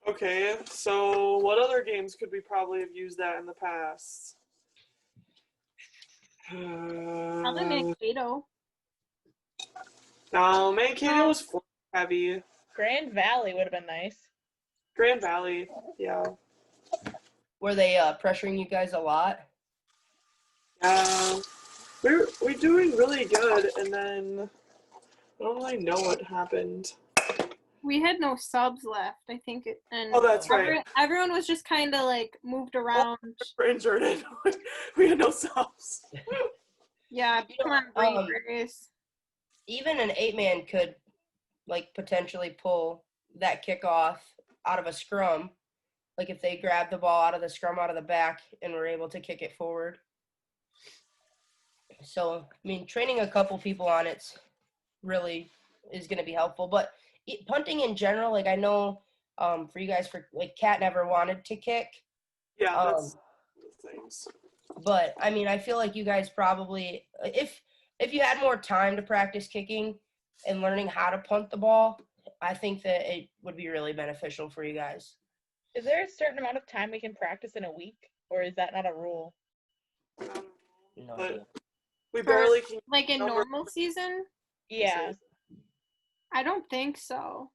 Okay, so what other games could we probably have used that in the past? Probably Mankato. No, Mankato Oh, was force heavy. Grand Valley would have been nice. Grand Valley, yeah. Were they pressuring you guys a lot? Yeah. We're doing really good, and then I don't really know what happened. we had no subs left, I think, and Oh, that's right. everyone was just kind of like moved around. We're injured and we had no subs. Yeah, come on, brain race. Even an 8-man could like potentially pull that kickoff out of a scrum. Like if they grab the ball out of the scrum out of the back and were able to kick it forward. So, I mean, training a couple people on it really is going to be helpful. But punting in general, like I know for you guys, for like Kat never wanted to kick. Yeah, that's the things. But I mean, I feel like you guys probably, if you had more time to practice kicking and learning how to punt the ball, I think that it would be really beneficial for you guys. Is there a certain amount of time we can practice in a week, or is that not a rule? No But idea. we barely can. Like in normal season? Yeah. I don't think so.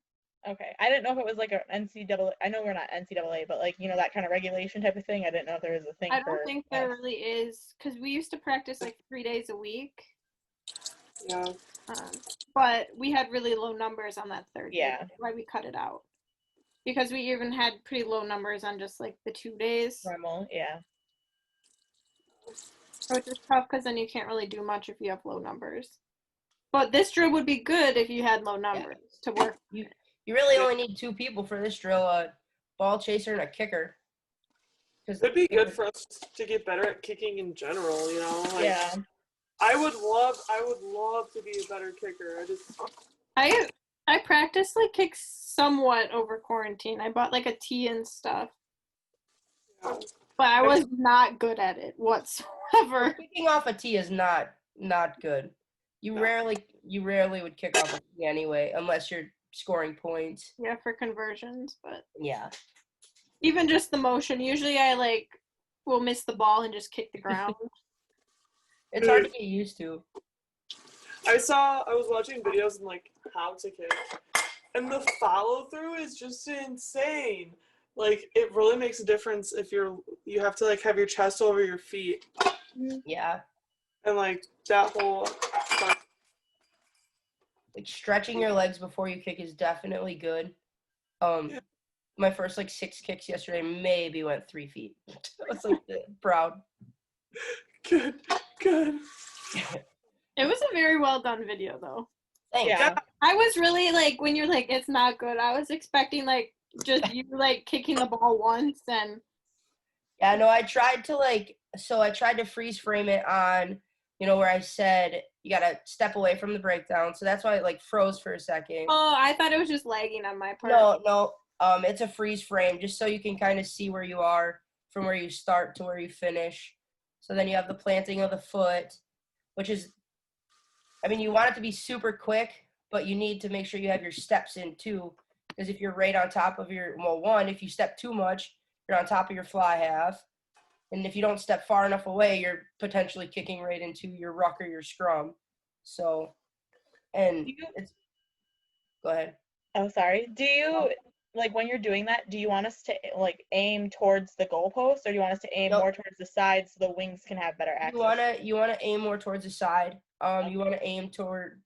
Okay. I didn't know if it was like an NCAA. I know we're not NCAA, but like, that kind of regulation type of thing. I didn't know if there was a thing. I don't think there really is, because we used to practice like 3 days a week. Yeah. But we had really low numbers on that third day. Yeah. That's why we cut it out. Because we even had pretty low numbers on just like the 2 days. Normal, yeah. Which is tough because then you can't really do much if you have low numbers. But this drill would be good if you had low numbers to work. You really only need 2 people for this drill, a ball chaser and a kicker. It'd be good for us to get better at kicking in general, Like, yeah. I would love to be a better kicker. I practiced like kicks somewhat over quarantine. I bought like a tee and stuff. Yeah. But I was not good at it whatsoever. Kicking off a tee is not good. You rarely would kick off a tee anyway, unless you're scoring points. Yeah, for conversions, but yeah. Even just the motion. Usually I will miss the ball and just kick the ground. It's hard to get used to. I was watching videos on like how to kick, and the follow through is just insane. Like it really makes a difference if you have to like have your chest over your feet. Yeah. And like that whole like stretching your legs before you kick is definitely good. My first 6 kicks yesterday maybe went 3 feet. I was proud. Good. It was a very well done video though. Thanks. Yeah. I was really when you're it's not good, I was expecting just you kicking the ball once and yeah, no, I tried to freeze frame it on, where I said you gotta step away from the breakdown. So that's why it froze for a second. Oh, I thought it was just lagging on my part. No. It's a freeze frame just so you can kind of see where you are from where you start to where you finish. So then you have the planting of the foot, which is, you want it to be super quick, but you need to make sure you have your steps in too. Because if you're right on top of if you step too much, you're on top of your fly half. And if you don't step far enough away, you're potentially kicking right into your ruck or your scrum. So, go ahead. Oh, sorry. Do you, when you're doing that, do you want us to, aim towards the goalpost, or do you want us to aim more towards the side so the wings can have better access? You want to aim more towards the side. You want to aim toward,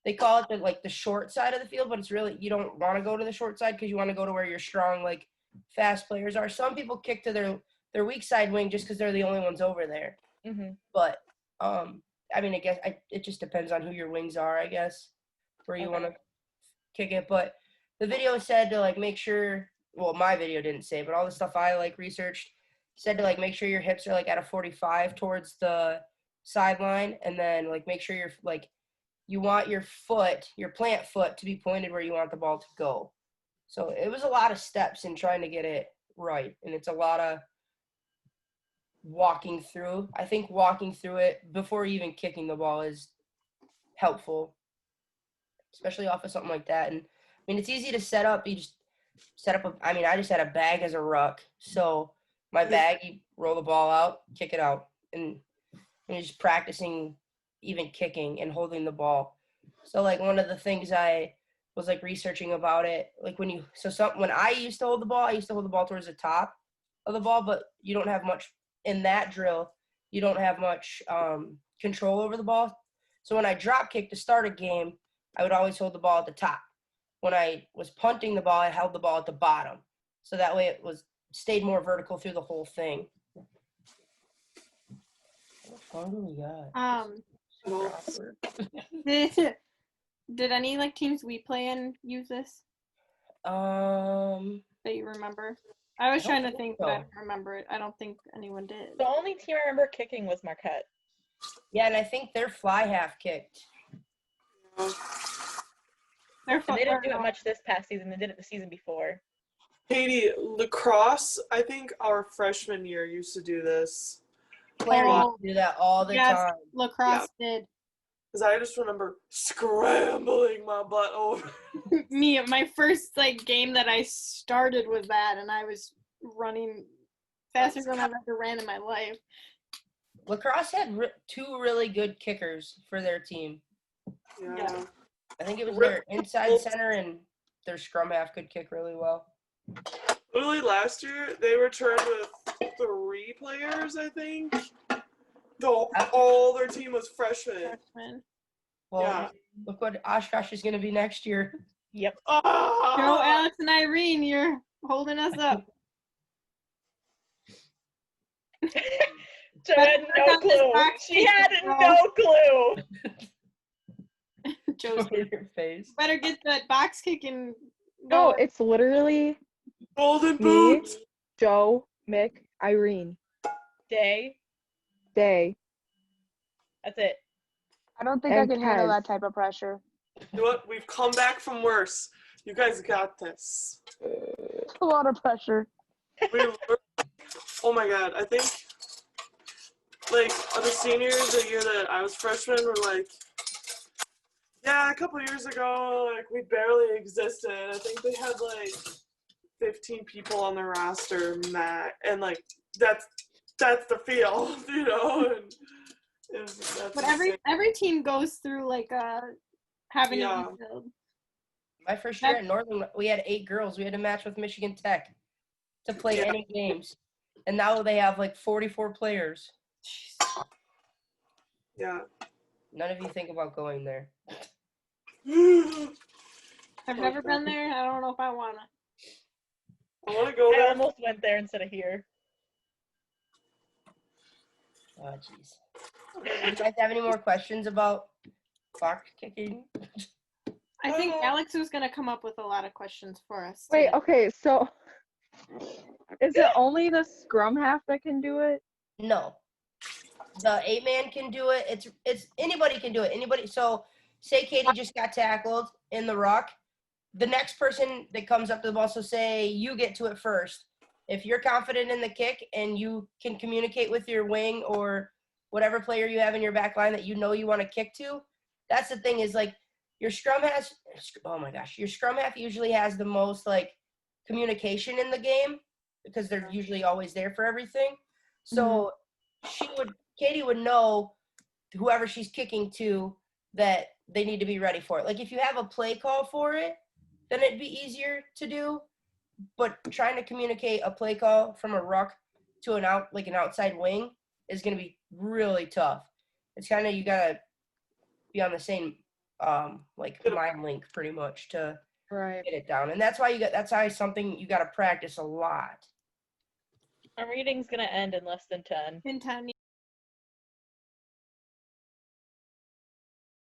they call it the short side of the field, but it's really, you don't want to go to the short side because you want to go to where your strong, fast players are. Some people kick to their weak side wing just because they're the only ones over there. Mm-hmm. But, I guess it just depends on who your wings are, I guess, where you want to kick it. But the video said to, make sure, well, my video didn't say, but all the stuff I, researched said to, make sure your hips are, at a 45 towards the sideline, and then, make sure you're, you want your plant foot to be pointed where you want the ball to go. So it was a lot of steps in trying to get it right, and it's a lot of walking through. I think walking through it before even kicking the ball is helpful, especially off of something like that. And it's easy to set up. You just I just had a bag as a ruck. So my bag, you roll the ball out, kick it out, and just practicing even kicking and holding the ball. So like one of the things I was like researching about it, like when I used to hold the ball, I used to hold the ball towards the top of the ball, but you don't have much in that drill. You don't have much control over the ball. So when I drop kick to start a game, I would always hold the ball at the top. When I was punting the ball, I held the ball at the bottom. So that way it stayed more vertical through the whole thing. What fun do we got? Did any like teams we play in use this that you remember? I was trying to think, but I don't remember it. I don't think anyone did. The only team I remember kicking was Marquette. Yeah, and I think their fly half kicked. And they didn't do it much this past season. They did it the season before. Katie, lacrosse, I think our freshman year used to do this. Claire used to do that all the time. Lacrosse did. Because I just remember scrambling my butt over. My first like game that I started was that, and I was running faster than I've ever ran in my life. Lacrosse had two really good kickers for their team. Yeah. I think it was their inside center and their scrum half could kick really well. Literally last year, they returned with 3 players, I think. Though all their team was freshmen. Well, look what Oshkosh is going to be next year. Yep. Go, Alex and Irene, you're holding us up. Jo had no clue. She had no clue. Joe's in your face. Better get that box kicking. No, it's literally Golden Boot. Joe, Mick, Irene. Day. That's it. I don't think I can handle that type of pressure. You know what? We've come back from worse. You guys got this. A lot of pressure. Oh my god, I think like the seniors the year that I was freshman were like, yeah, a couple years ago, like we barely existed. I think they had like 15 people on their roster, and like that's the field, you know. But every team goes through like having a field. My first year at Northern, we had 8 girls. We had a match with Michigan Tech to play any games, and now they have like 44 players. Yeah. None of you think about going there. I've never been there. I don't know if I wanna. I want to go there. I almost went there instead of here. Oh, jeez. Do you guys have any more questions about box kicking? I think Alex was going to come up with a lot of questions for us. Wait, okay, so is it only the scrum half that can do it? No. The 8-man can do it. It's anybody can do it. Anybody. So say Katie just got tackled in the ruck. The next person that comes up to the ball, so say you get to it first. If you're confident in the kick and you can communicate with your wing or whatever player you have in your back line that you know you want to kick to, that's the thing is like your scrum half usually has the most like communication in the game because they're usually always there for everything. So Katie would know whoever she's kicking to that they need to be ready for it. Like if you have a play call for it, then it'd be easier to do. But trying to communicate a play call from a ruck to an outside wing is going to be really tough. It's kind of, you got to be on the same mind link pretty much to get it down. And that's why something you got to practice a lot. Our meeting's going to end in less than 10. In 10,